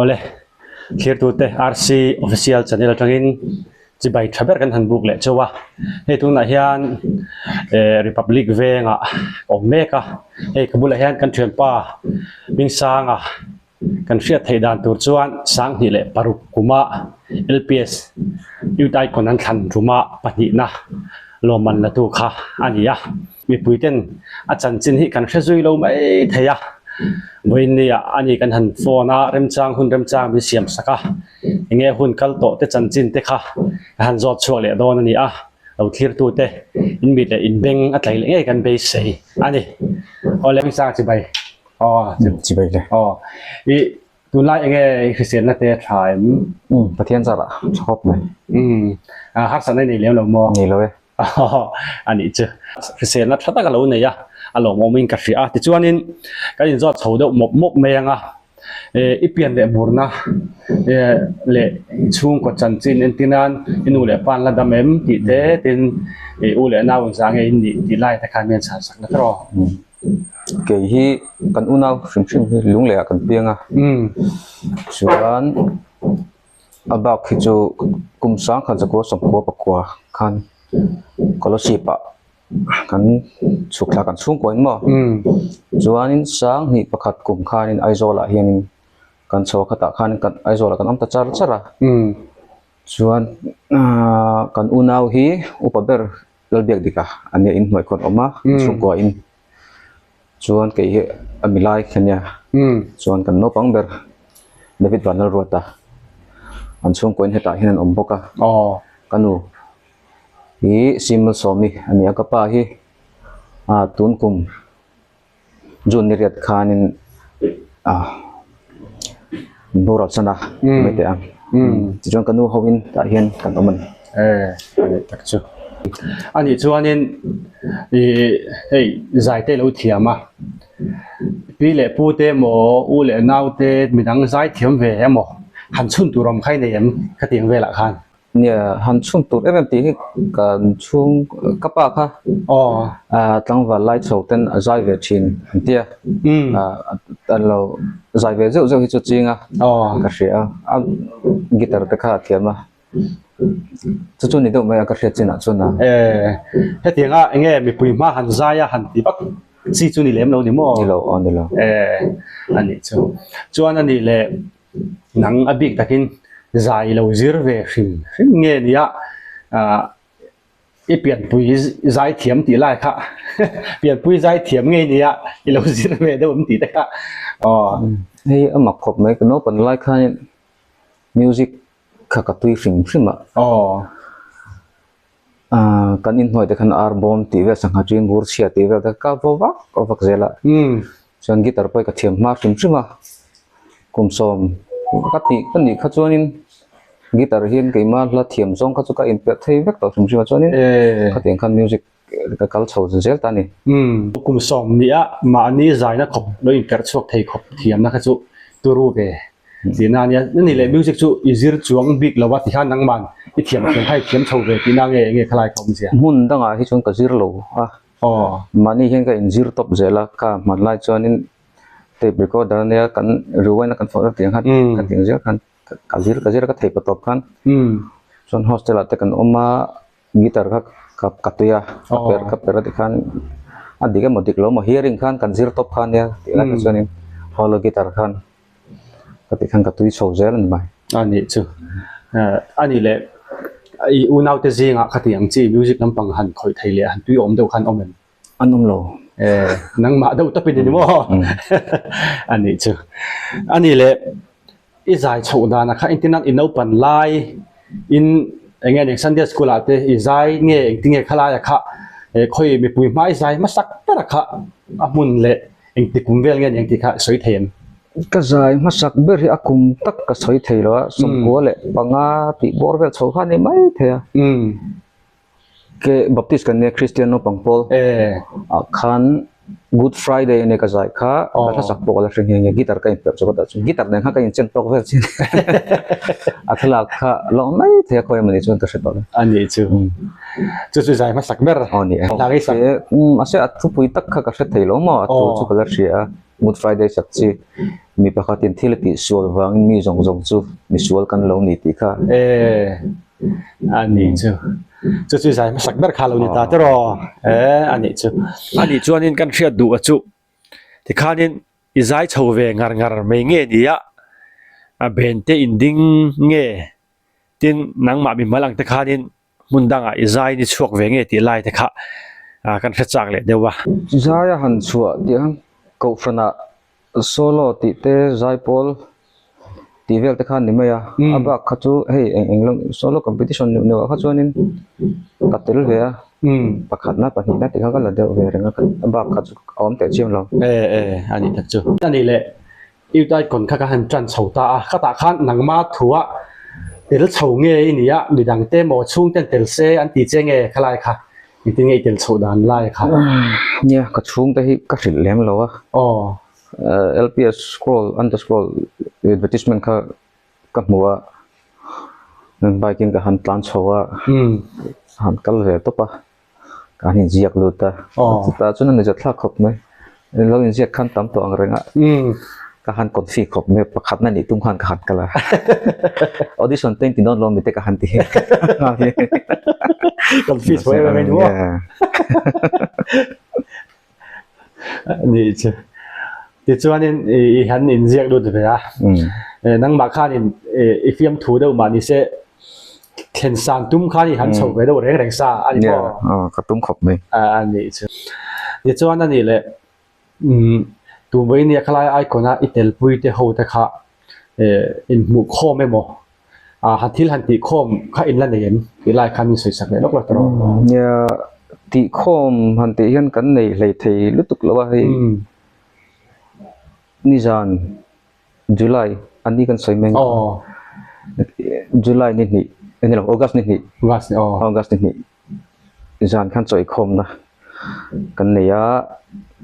ole clear tu te RC official channel atangin chi bai thaber kan han book le chowa he tu na hian republic venga omeka he kabula hian kan thian pa ming sanga kan hriat thei dan tur chuan sang ni le paruk kuma LPS utai konan than ruma pani na loman la tu kha ania mi puiten a chan chin hi kan hrezui lo mai theya boinia ani kan han phona remchang hun remchang mi siam saka nge hun kal to te chan chin te kha han zot chuak le don ani a lo thlir tu te in mi le in beng a tlai le nge kan be sei ani ole mi sa chi bai chi bai le i tu lai nge christian na te thai pathian zara chop mai har san nei le lo mo ni lo e ani chu christian na thata ka lo ne ya alo mo min ka ria ti chuanin ka in zot chho de mop menga ipian le burna le chung ko chan chin entinan inu le pan la damem ti te tin u le na wang sang in ti lai ta khan men sa sak na tro ke hi kan unau shim hi lung le kan pianga chuan abak khi chu kum sang khan ko som ko pakwa khan kolosipa kan chukla kan chung ko in mo chuanin sang ni pakhat kum khanin aizola hianin kan chaw khata khan kan aizola kan amta chara chuan kan unau hi upaber lalbiak dika ania in hoi kon oma chung ko in chuan ke hi amilai khania chuan kan no pangber David Vanal Rota an chung ko in heta hian omboka kanu hi simul somi ania ka pa hi tun kum juniriat khanin boral sana mete ang chuan kanu howin ta hian kan oman ani tak chu ani chuanin hey zai te lo thiama pi le pu te mo u le nau te midang zai thiam ve emo han chun turam khai ne yam khating vela khan nia han chung tur em ti kan chung kapa kha tangwa lai choten azai ve chin tia lo zai ve zeu hi chu chinga ka ria guitar te kha thiama chu ni do mai ka ria china chuna he tinga enge mi pui ma han zaya han ti bak chi chu ni lem lo ni mo ni lo ani chu chuan ani le nang abik takin zai lo zir ve hrim nge nia i pian pui zai thiam ti lai kha pian pui zai thiam nge nia i lo zir ve de um ti ta kha hei amak khop mai no pan lai kha music kha ka tui hrim kan in hoi te khan arbom ti ve sangha dream bur sia ti ve ka vak zela chuan guitar poi ka thiam ma hrim kum som kati kan ni kha chuanin guitar hian keima la thiam zong kha chu ka in pe thei vek to hrim chuanin khateng khan music ka kal chho zel ta ni kum som nia ma ni zai na khop lo in per chok thei khop thiam na kha chu turu ve zina nia ni le music chu izir chuang big lawa ti han nang man i thiam hai thiam chho ve ti na nge khalai khom sia mun danga hi chuan ka zir lo mani hian ka in zir top zela ka man lai chuanin tape recorder nia kan ruwaina kan phone tiang han kan tiang zel kan ka zir ka thei patop khan chuan hostel ate kan oma guitar ka tuya ka per ti khan adika modik lo mo hearing khan kan zir top khan nia ti la chuanin holo guitar khan ka ti khan ka tui chho zel an mai ani chu ani le i unau te zinga khatiang chi music lampang han khoi thei le han tui om deuh khan omen anum lo nang ma deuh tapin ni mo ani chu ani le i zai chho da na kha intinan inau pan lai in enge ne Sunday school ate i zai nge tinge khala ya kha khoi mi pui mai zai masak ta kha amun le eng ti kumvel nge eng ti kha soi them ka zai masak ber hi akum tak ka soi thei lo som ko le panga ti borvel chho kha ni mai thea ke baptist kan ne Christian no pangpol khan Good Friday ne ka zai kha ka sak pok la ring nge guitar ka impep so ta guitar ne kha ka in chen pok vel chin athla kha lo mai the khoi mani chon ka setol ani chu chu zai masak ber oni la gai sa ase athu pui tak kha ka set thei lo mo atu chu kala ria Good Friday sak chi mi pakhatin thil ti sual wang mi zong zong chu mi sual kan lo ni ti kha anh đi chú chú giải sắc bét khá lâu như ta thế rồi anh đi chú anh in căn chia đủ chú thì khá nên giải châu về ngar ngar mấy nghe đi á bên te in ding nghe tin nang mà bị mất lăng thế khá nên muốn đăng giải đi chuộc về nghe thì lại thế khá căn chia chắc lệ đều à giải han chua tiếng câu phần solo ti te giải Paul ti vel te khan ni maya aba khachu hey englong solo competition ni wa khachu nin katel ve pakhat na pani na ti kha la de ve renga aba khachu om te chiam lo anh thật chứ anh đi lệ yêu đại còn khá hành chân sầu ta khá ta khan nang ma thua tel sầu nghe ni ya mi dang te mo chung ten tel se an ti che nghe khalai kha mi ti nghe tel sầu dan lai kha nya ka chung te hi ka hril lem lo a LPS scroll underscroll advertisement ka hmuwa nan biking ka han plan chowa han kal ve to pa ka ni jiak lu ta ta chunan ne jatla khop mai lo in jiak khan tam to ang renga ka han config khop me pakhat na ni tum khan ka hat kala audition ten ti don lo mi te ka han ti config foi mai du ni chứ thì cho nên hắn in riêng luôn rồi à năng mà khai in phim thủ đâu mà ni sẽ khen san tum khai hắn sầu về đâu đấy cái sa anh có cái tum khop mình anh ấy chứ thì cho nên này là tụi mình này khai icon á itel pui te hậu te khá in mục khom em mò hắn thiếu hắn tị khom khai in là này cái lại khai mình soi sắc này lúc là rồi nha tị khom hắn tị hiện cái này lại thì lúc tục lâu hay Nizan July ani kan soy meng July ni ani lo August ni August ni Nizan kan soy khom na kan neya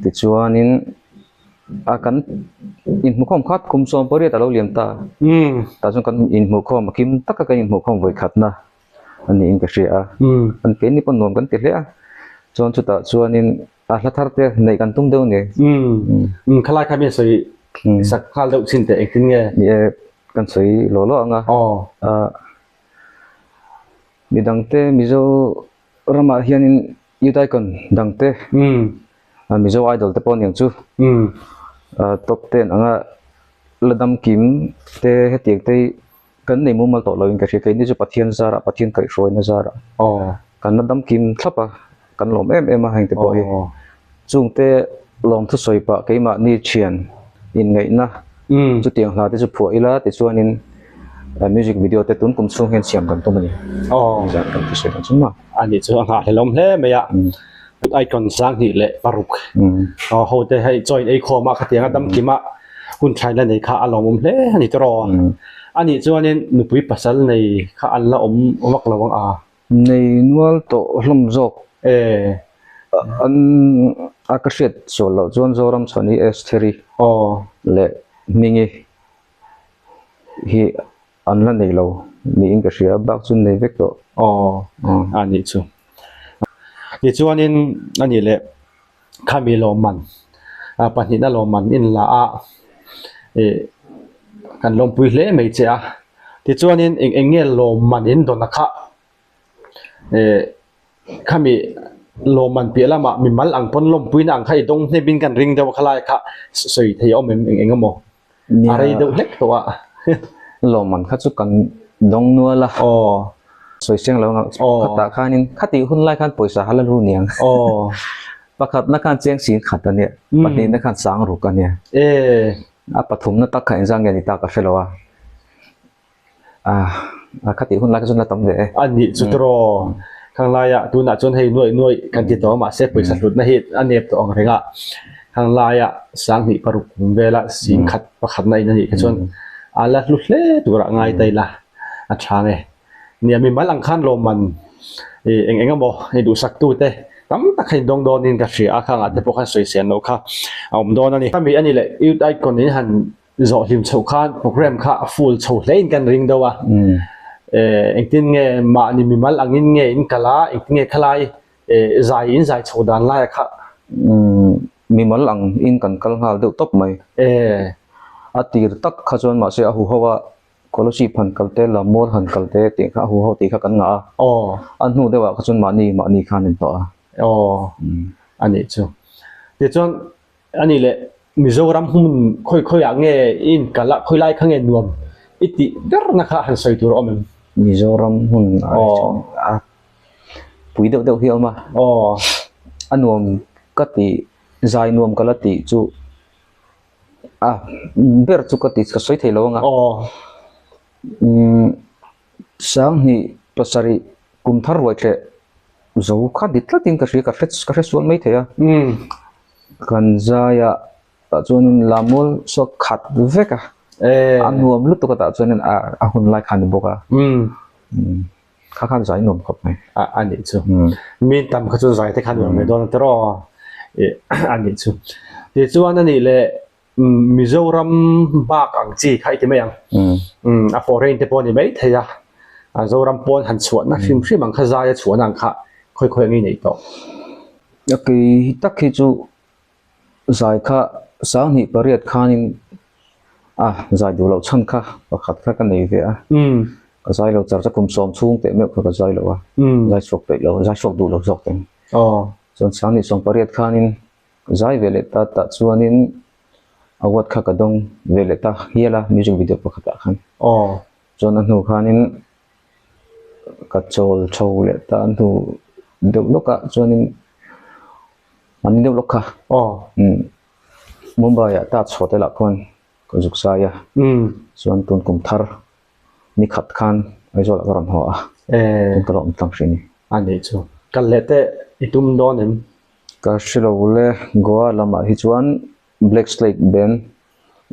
ti chuanin kan in mu khom khat kum som pori ta lo liam ta ta chung kan in mu khom kim tak ka in mu khom voi khat na ani in ka ria an pe ni pon nom kan te le chuan chu ta chuanin la thar te nei kan tum deu ne khalai kha me soi sak khal deu sin te ekin nge ye kan soi lo lo anga mi dang te mi zo rama hianin yutai kon dang te mi zo idol te pon yang chu top 10 anga ladam kim te hetiek te kan nei mu mal to lo in ka ri ke ni chu pathian zara pathian kai roi na zara kan ladam kim thlapa kan lom em a hang te po hi chung te lom thu soi pa keima ni chian in ngai na chu tiang hla te chu phu ila te chuanin music video te tun kum chung hen siam kan to mani ja kan ti se kan chuma ani chu anga helom hle me ya icon sang ni le paruk ho te hai join ei khoma khatianga dam kima hun thaila nei kha alom hle ani to ro ani chuanin nupui pasal nei kha alla omak lawang nei nual to hlom jok an akashet solo zon zoram chani s3 le mingi hi anla nei lo ni inga ria bak chun nei vek to ani chu ni chuanin ani le khami lo man pani na lo man in la kan lom pui hle mei che ti chuanin enge lo man in don kha khami lo man pi lama mi mal ang pon lom pui na ang khai dong ne bin kan ring daw khalai kha soi thei om eng mo are deuh lek to lo man kha chu kan dong nuala soi siang lo nga ta khanin khati hun lai khan poisa hala ru niang pakhat na kan cheng sin khat ane patni na kan sang ru ka ne pathum na tak kha enjang ni ta ka felowa khati hun lai ka chun la tam de ani chutro khang laya tu na chon hei noi kan ti to ma se poisa lut na hi anep to ong renga khang laya sang ni paruk vela sin khat pakhat na in ni ka chon ala lu hle tu ra ngai tai la a thange ni mi malang khan lo man eng mo he du sak tu te tam ta khain dong don in ka ri a khang ate po khan soi sian no kha om don ani mi ani le yu dai kon ni han zo him chho khan program kha full chho lein kan ring dawa tin nghe mà ni mi mal angin nghe in kala tin nghe khalai zai in zai chodan la kha mi mal ang in kan kal ngal deuh top mai atir tak khajon ma se a hu hawa scholarship han kalte lamor han kalte ti kha hu ho ti kha kan nga an nu dewa khajon mani khan in to ani chu ti chon ani le Mizoram hun khoi ange in kala khoi lai khange nuam iti der na kha han soi tur omem Mizoram hun pui deuh hi oma anuam kati zai nuam kalati chu ber chu kati ka soi thei lo nga sang ni pasari kum thar roi tle zo kha ditla tin ka ri ka hret sual mai theya kan zaya ta chuan lamol so khat veka anuam lu to ka ta chuan a hun lai khan boka kha khan zai nuam khop mai ani chu min tam kha chu zai te khan nuam me don tro ani chu ti chuan ani le Mizoram bak ang chi khai ti mai ang a foreign te pon ni mai theya a zoram pon han chuan na hrim ang kha zaya chuan ang kha khoi ngi nei to ki takhi chu zai kha sang ni pariat khanin zai du lo chan kha pakhat kha ka nei ve ka zai lo char cha kum som chung te me kha ka zai lo zai sok te lo zai sok du lo zok te chon sang ni song pariat khanin zai vele ta chuanin awat kha ka dong vele ta hiala music video pakhat khan chon an nu khanin ka chol chou le ta an nu deuh loka chuanin an deuh lokha Mumbai ta chote la kon ko juksa ya chuan tun kum thar ni khat khan ai zo la ram ho tun ka rom tang shini ani chu kal lete itum donem ka shilo le goa lama hi chuan Black Slate band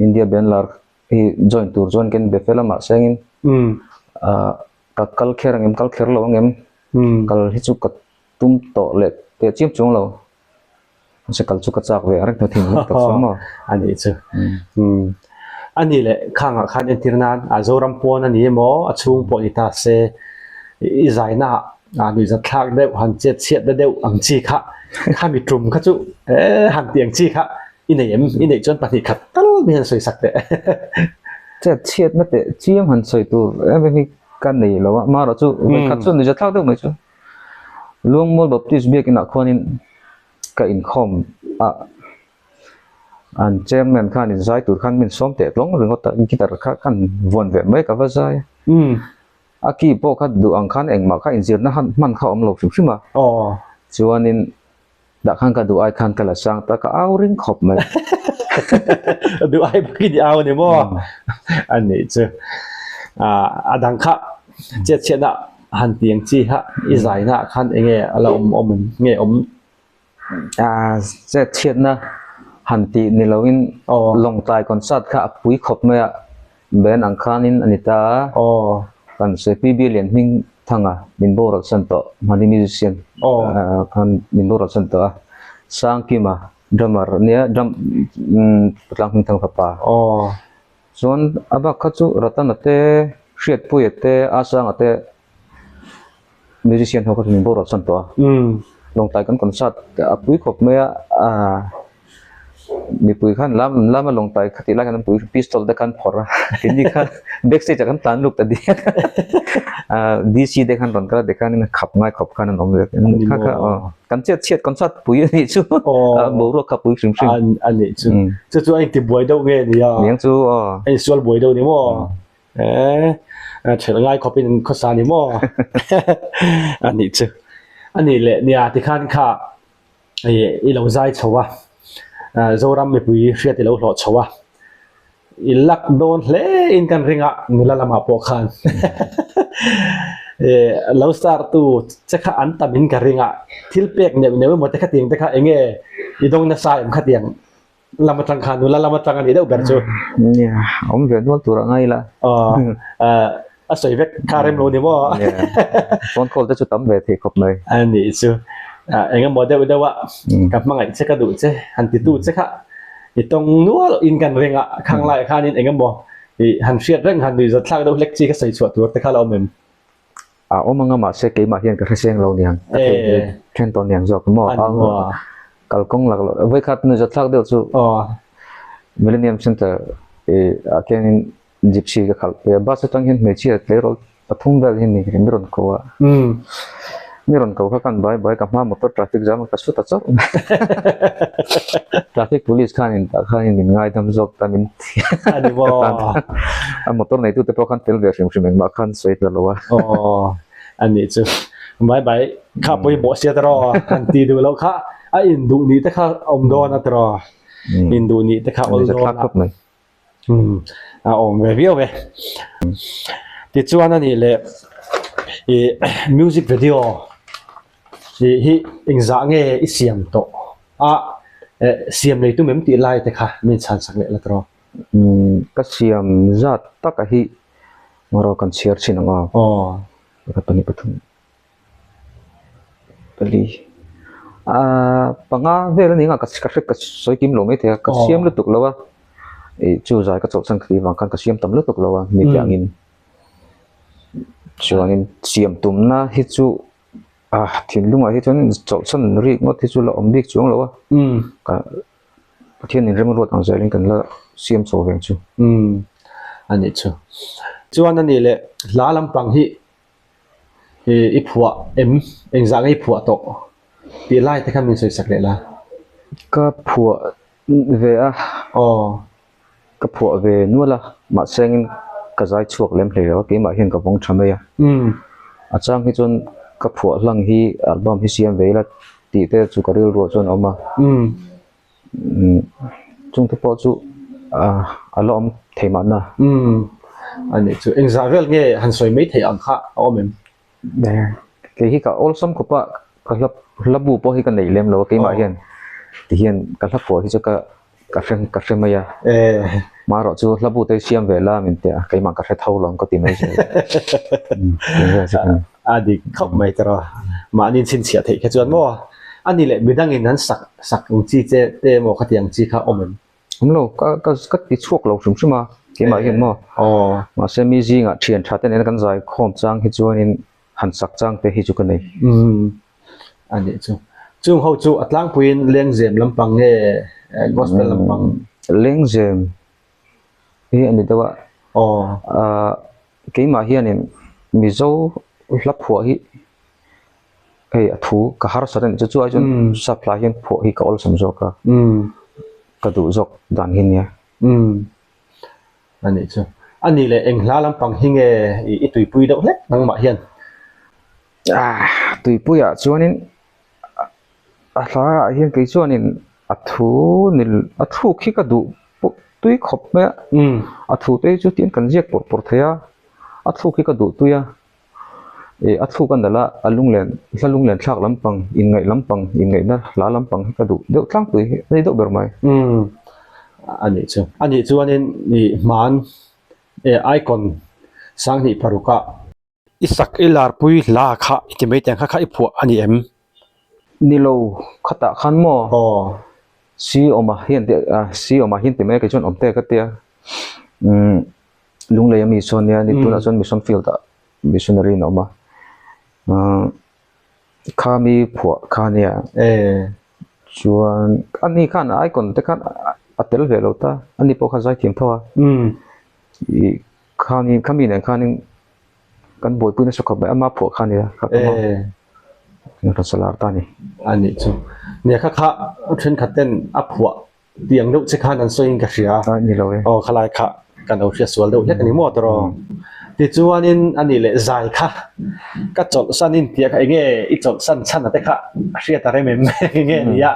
India band lar hi join tur join ken befela ma sengin ka kal kher lo ngem kal hi chu ka tum to le te chim chung lo se kal chu ka chak ve arek na thing ta sama ani chu ani le khanga khan entirnan a zoram pon ani mo a chung po ita se i zaina ani za thak de han chet de deu ang chi kha mi trum kha chu han tiang chi kha inei chon pati khat tal mi han soi sak de chet na te chiam han soi tu em hi kan nei lo ma ro chu khat chu ni za thak de mai chu luang mol baptist bek ina khonin ka in khom an chairman khan in zai tur khan min som te tlong ringot ta gitar kha khan von ve mai ka va zai aki po kha du ang khan eng ma kha in zir na han man kha om lo shima chuanin da khan ka du ai khan kala sang ta ka au ring khop mai du ai baki di au ni mo ani chu adang kha chet na han tiang chi ha i zai na khan enge ala om nge om chet na han ti ni loin long tai concert kha pui khop mai ben ang khanin anita kan se pb len hing thanga min boral santo mani musician kan min boral santo sang kima drummer nia drum patlang hing thang pa zon aba khachu ratanate hriat puete asang ate musician hokat min boral santo long tai kan concert apui khop mai mi pui khan lam long tai khati la kan pui pistol de kan phora ni khan backstage kan tan luk ta di dc de kan ron kra de kan ni khap ngai khop khan an om le kha kan chet concert pui ni chu bo ro khap pui sim ani chu ai ti boi dau nge ni ya niang chu ai sual boi dau ni mo chel ngai khopin khosa ni mo ani chu ani le nia ti khan kha ai lo zai chowa zoram me pui hriat lo hlo chowa i lak don hle in kan ringa nula lama po khan lo star tu chakha an tamin ka ringa thil pek ne mo te khating te kha enge i dong na sai am khatiang lama tang khan nula lama tang ani deu ber chu nia om ve no tur ngai la a soi vek karem lo ni mo phone call te chu tam ve the khop mai ani chu engam model dewa kap mangai che ka du che han ti tu che kha itong nual in kan renga khang lai khanin engam bo i han hriat reng han ni za thlak do lek chi ka sei chuat tur te kha lo mem omanga ma se ke ma hian ka hreseng lo niang then ton niang jok mo kalkong lag voi khat nu jatlak deu chu Millennium Center again gypsy ka khal pe ba sa tang hin me chi tle rol pathum bel hin ni miron ko wa miron ko ka kan bai ka ma motor traffic jam ka su ta chok traffic police khan in ngai dam jok ta min ani bo a motor nei tu te pro khan tel ve sim sim ma khan soi ta lo wa ani chu bai kha poi bo sia tro kan ti du lo kha a in du ni te kha om do na tro in du ni te kha ol do na om ve vio ve ti chuan ani le music video hi engza nge i siam to siam nei tu mem ti lai te kha min chan sak le la tro ka siam zat ta ka hi ngoro kan share chin anga ka pani pathum pali panga vel ni nga ka soi kim lo me te ka siam lu tuk lawa chu zai ka chok sang khri wang kan ka siam tam lu tuk lawa mi tyangin chuanin siam tum na hi chu thin lunga hi chuan chol san ri ngot hi chu la om bik chuang lawa ka pathian in rem rot ang zailin kan la siam so veng chu ani chu chuan ani le la lampang hi i phua engza ngai phua to ti lai te khamin soi sak le la ka phua ve ka phua ve nuala ma sengin ka zai chuak lem hle lo ke ma hian ka bong thame ya achang hi chon ka phua hlang hi album hi siam ve la ti te chu ka ril ro chon oma chung te po chu alom theima na ani chu engza vel nge han soi mai thei ang kha omem ke hi ka olsam ko pa ka labu po hi ka nei lem lo ke ma hian ti hian ka la po hi chu ka hrem maya ma ro chu labu te siam vela min te ke ma ka hre thau long ko ti mai se adi khop mai tro ma nin chin chia thei kha chuan mo ani le bidang in han sak chi che te mo khatiang chi kha omem lo ka ti chuak lo sum suma ke ma hian mo ma se mi ji nga thian tha te ne kan zai khom chang hi chuan in han sak chang te hi chu ka nei ani chu chung ho chu atlang puin leng zem lampang nge gospel lampang leng zem hi ani dawa ke ma hian in mi zo lap phua hi athu ka har saran chu chu ajun supply hian phua hi ka ol sam zo ka ka du zok dan hin ya ani chu ani le engla lampang hinge i tui pui do le nang ma hian tui pui a chuanin hla hian ke chuanin athu khi ka du tui khop me athu te chu tin kan jek por theya athu khi ka du tuya athu kan dala alunglen thlak lampang in ngai na la lampang ka du deuh tlang tui nei do ber mai ani chu anin ni man icon sang ni paruka isak ilar pui la kha itimei tang kha i phua ani em nilo khata khan mo si oma hian te me ka chon omte ka tia lungle mi sonia ni tuna chon mission field da missionary no ma khami phua khania chuan ani khan icon te khan atel velo ta ani po kha zai thim thawa khami ne khanin kan boy puna sokha ba ama phua khania kha ka salar ta ni ani chu ne kha then khaten a phua tiang do che khan an soin ka ria ni lo khalai kha kan au ria swal do hlek ani mo tro ti chuanin ani le zai kha ka chol sanin tia ka nge I chol san chan ate kha ria ta re mem nge ni ya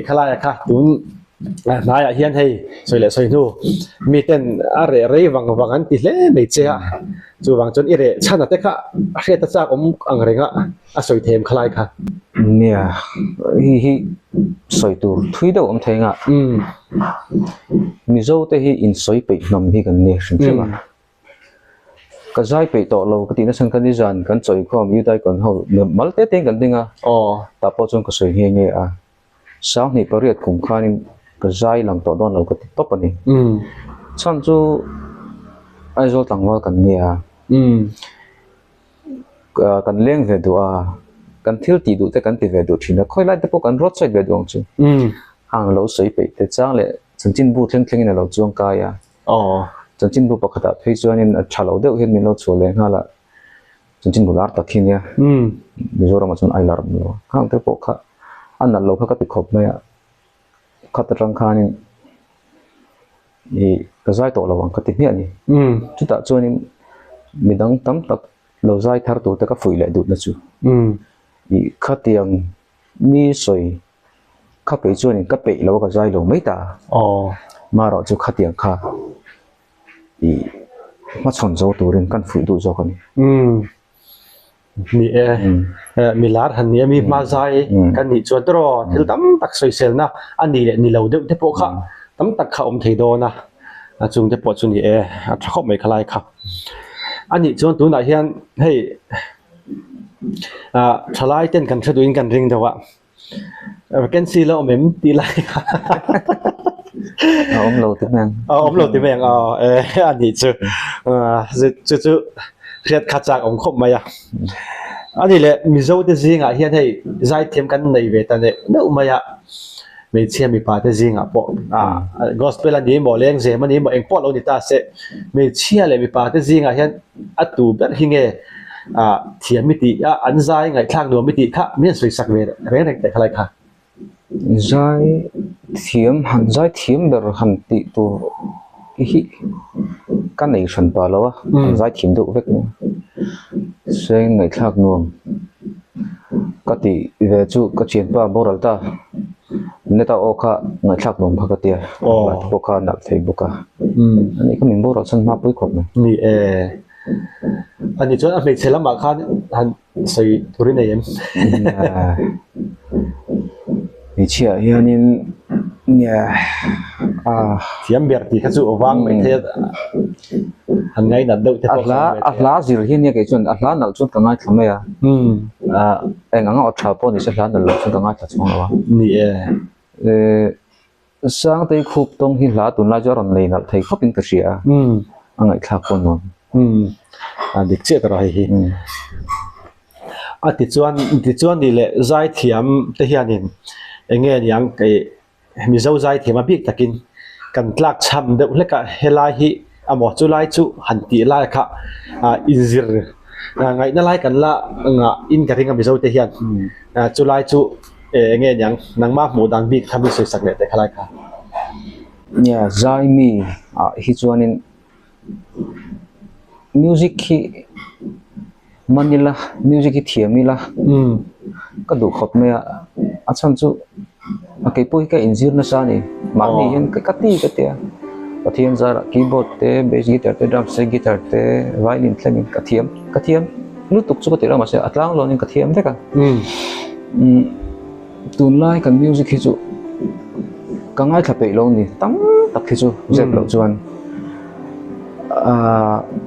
khalai kha tun naya hian hei soi nu mi ten are wang an ti hle mei che a chu wang chon ire chana te kha hre ta chak ang renga a soi them khalai kha nia hi soi tu thui do thenga mi zo te hi in soi pe nam hi kan ne shim ma ka zai pe to lo ka ti na sang kan ni jan kan choi khom yu dai kon ho mal te teng kan dinga ta po chon ka soi nge a sang ni pariat kum khanin ka zai lang to don lo ka top ani chan chu ai zo tang wa kan nia kan leng ve du a kan thil ti du te kan ti ve du thina khoi lai te po kan road side ve duang chu hang lo sei pe te chang le chanchin bu thleng thleng in lo chuang ka ya chanchin bu pakhata phei chuan in thalo deuh hin min lo chu le nga la chanchin bu lar takhin ya mizoram chun ai lar lo hang te po kha an lo kha ka ti khop me ya khat rang khan in i ka zai to lawang ka ti hnia ni chu ta chuan in midang tam tak lo zai thar tu te ka fui le du na chu i khatiang mi soi kha pe chuan in ka pe lo ka zai lo mai ta ma ro chu khatiang kha i ma chon zo tu rin kan fui du zo kan mi mi lar han ni mi ma zai kan ni chuan tro thil tam tak soi sel na ani le ni lo de te po kha tam tak kha thei do na chung te po chu ni a thkhop mai khalai kha ani chuan tu na hian hei thalai ten kan thadu in kan ring dawa vacancy lo mem ti lai kha lo ti mang lo ti mang ani chu riat kha chak khop mai ani le mizo te zinga hian hei zai them kan nei ve ta ne no maya me chia mi pa te zinga po gospel ani mo leng je mani mo eng po lo ni ta se me chia le mi pa te zinga hian atu ber hinge thiam mi ti an zai ngai thlang no mi ti kha mian soi sak ve reng reng te khalai kha zai thiam ber han ti tu hi kan nei san pa lo zai thiam du vek no se ngai thak nuam ka ti ve chu ka chen pa boral ta neta okha ngai thak nuam phakatia okha nal thei buka ani ka min boral san ma pui khop ni ani chuan a me chelam ma khan han sei turin nei em ni chia hianin nia thiam ber ti kha chu owang mai the han ngai na deuh te ko la zir hi nia ke chun la nal chun ka ngai thlame ya eng anga otha po ni se la nal chun ka ngai tha chong lawa ni sang te khup tong hi la tun la joron nei nal thei khopin ka sia angai thla ko no dik che ka rai hi ti chuan ni le zai thiam te hianin enge yang ke mizo zai thiam a bik takin kan tlak cham de leka helai hi amo chu lai chu han ti lai kha inzir ngai na lai kan la nga in ka ringa mizo te hian chu lai chu enge yang nang ma mu dang bik khami soi sak le te khalai kha nya zai mi hi chuanin music hi manila music hi thiamila ka du khop me a chan chu cái pui cái injir na sa ni ma ni hian ka ti ka tia pathian zara keyboard te bass guitar te drum set guitar te violin thleng ka thiam lu tuk chu ka ti ra ma se atlang lo ni ka thiam te ka tun lai kan music hi chu ka ngai tha pe lo ni tam tak hi chu zep lo chuan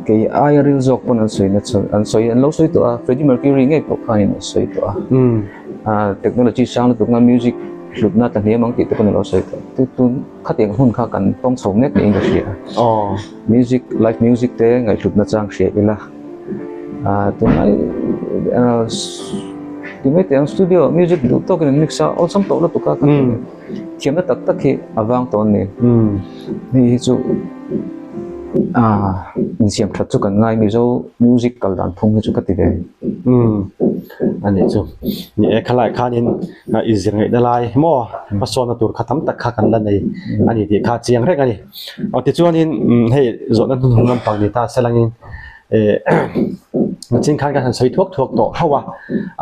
cái ai real jok pon an soi na chu an soi an lo soi to Freddie Mercury ngai po khain soi to technology sound tu nga music lúc na ta niệm mang ti te kon lo soi to tu khating hun kha kan tong som nek ni sia music live music te ngai lúc na chang sia ila tu nai tu me te studio music du to kan mix all sam to lo to ka kan thiam na tak tak hi awang ton ni ni chu in siam that chu kan ngai mi zo music kal dan phung chu ka ti ve ani chu ni khalai khanin izir ngai dalai mo pasona tur khatam tak kha kan la nei ani ti kha chiang rek ani ti chuanin hei zona thun lam pang ni ta selangin chin khan ka han soi thuak to hawa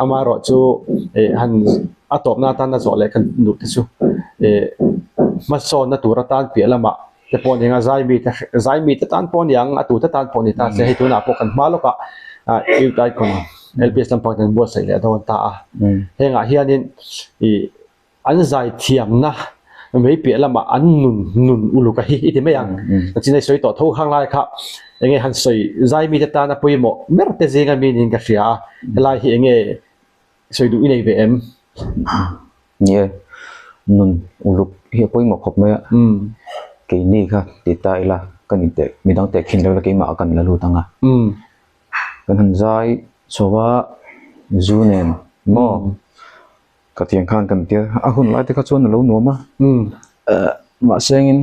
ama ro chu han atop na tan na zo le kan nu ti chu ma son na tur tan pi lama te pon nga zai mi te tan pon yang atu te tan pon ni ta se hei tu na po kan ma lo ka eu tai kon LPS lampang dan buat saya ada orang tak heng hianin an zai thiam na mấy bia là mà an nun ulu ka hi ite meyang chỉ này soi to thâu hang lai kha enge han soi zai mi ta na poi mo mer te zenga mi ning ka sia lai hi enge soi du inei vm nye nun ulu hi poi mo khop me ke ni kha ti tai la kan te mi dang te khin la ke ma kan la lu tanga kan han zai chowa zunen mo ka tiang khan kan tia a hun lai te kha chuan lo nuam a ma sengin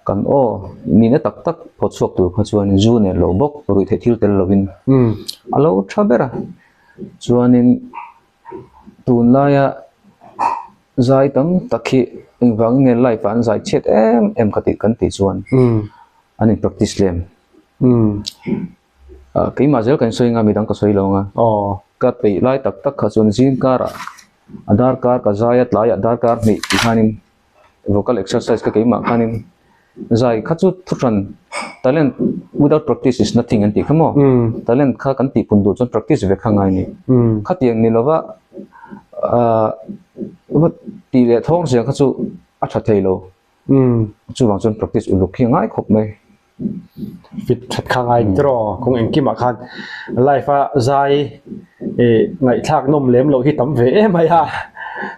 kan o ni na tak tak phot suak tu kha chuan zu ne lo bok rui the thil tel lovin alo thabera chuanin tun laia zai tam takhi engwang nge lai pan zai chet em ka ti kan ti chuan ani practice lem cái mà giờ cái xoay nga mi đang có xoay lâu nga cắt bị lại tak tak khá chuan zin kara Aadhaar card ka zayat lai Aadhaar card ni ikhanin vocal exercise cái mà khanin zai khá chút thuran talent without practice is nothing anti khamo talent kha kan ti pundu chon practice ve khangai ni kha tiang ni lova what ti le thong se kha chu a tha theilo chu wang chon practice uluk khi ngai khop mai fit thật khang ai draw kung en ki ma khan life a zai ngai thak nom lem lo hi tam ve mai ha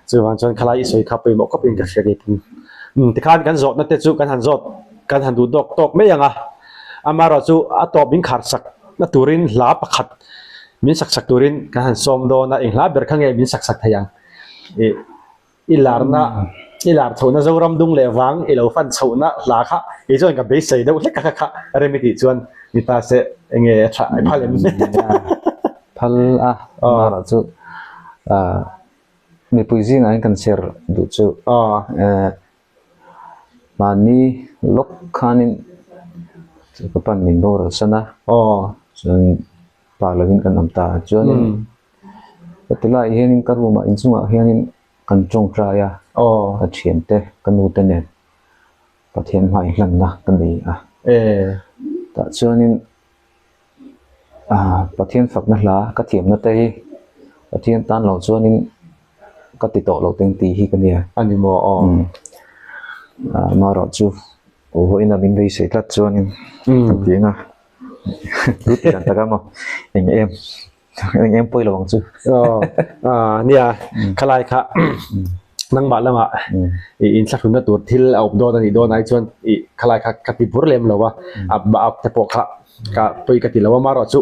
chu wan chon khalai soi khap pe mo ko pin ka shege tin ti khan kan zot na te chu kan han du dok tok me yanga amaro chu a top bin khar sak na turin la pakhat min sak turin kan han som do na eng la ber khange min sak thayang ilar thona zoram dung le wang ilo fan chona la kha e join ka base sei do le kha remedy chuan ni ta se enge tha phalem phal a mara chu mi puisi ngai kan share du chu mani lok khanin chu pan min bor sana chuan parliament kan amta chuan patila hianin karuma inchunga hianin kan chong traya a thiam te kanu te nen pathian mai hlan na kan ni a ta chuanin pathian fak na hla ka thiam na te pathian tan lo chuanin ka ti to lo teng ti hi kan ya ani mo ma ro chu o hoina min vei se tlat chuanin kan tinga rut kan ta mo em poi lo wang chu nia khalai kha nang ma lama in thla thun na tur thil op do ani do nai chuan khalai kha kati bur lem lowa ab te po kha ka poi kati lawa ma ro chu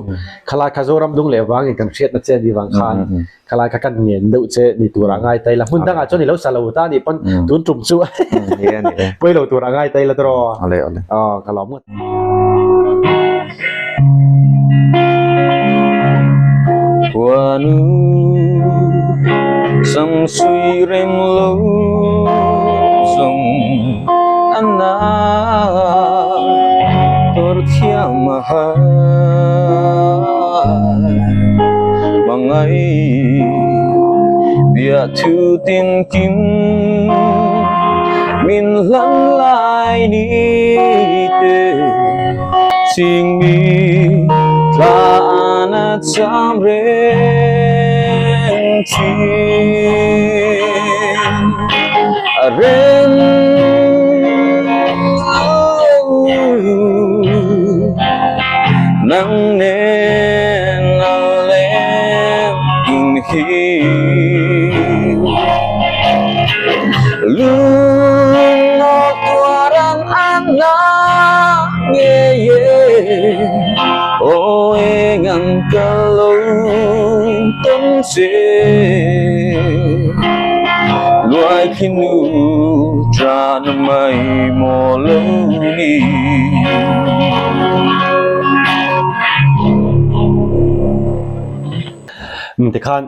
khalai kha zoram dung le wang kan hriat na che di wang khan khalai kha kan ngen deuh che ni tura ngai tai la hun danga chon ni lo salo ta ni pon tun tum chu poi lo tura ngai tai la tro ale ka lo mut Wanu sang suy rem lâu dòng anna tor thia mahai mangai bia thu tin kim min lan lai ni te sing mi la na cham ren chi ren nang nen ale in hi lu no tuaran ana ye o ngang kalau tâm se loài khinu tra na mai mo lo ni ti khan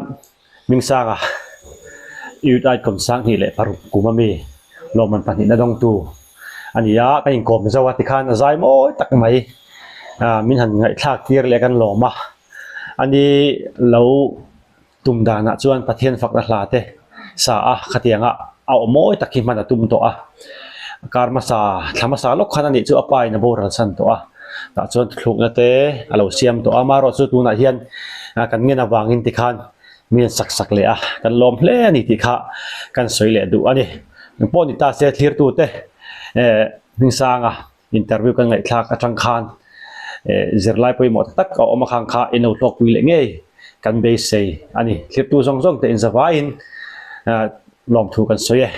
ming sanga yu dai kom sang hi le paru kumami lo man pani na dong tu ania ka in kom zawa ti khan zai mo tak mai min han ngai thak tir le kan loma ani lo tum dana chuan pathian fak na hla te sa a khatianga a moi takhi man tum to a karma sa thlama sa lok khan ani chu apai na boral san to a ta chuan thluk na te alo siam to ama ro chu tu na hian kan ngena wangin ti khan min sak le a kan lom hle ani ti kha kan soi le du ani po ni ta se thlir tu te ning sanga interview kan ngai thak atang khan zirlai poi mo tak ka oma khang kha ino tok wi le nge kan be sei ani thlir tu zong zong te in zawain lom thu kan soye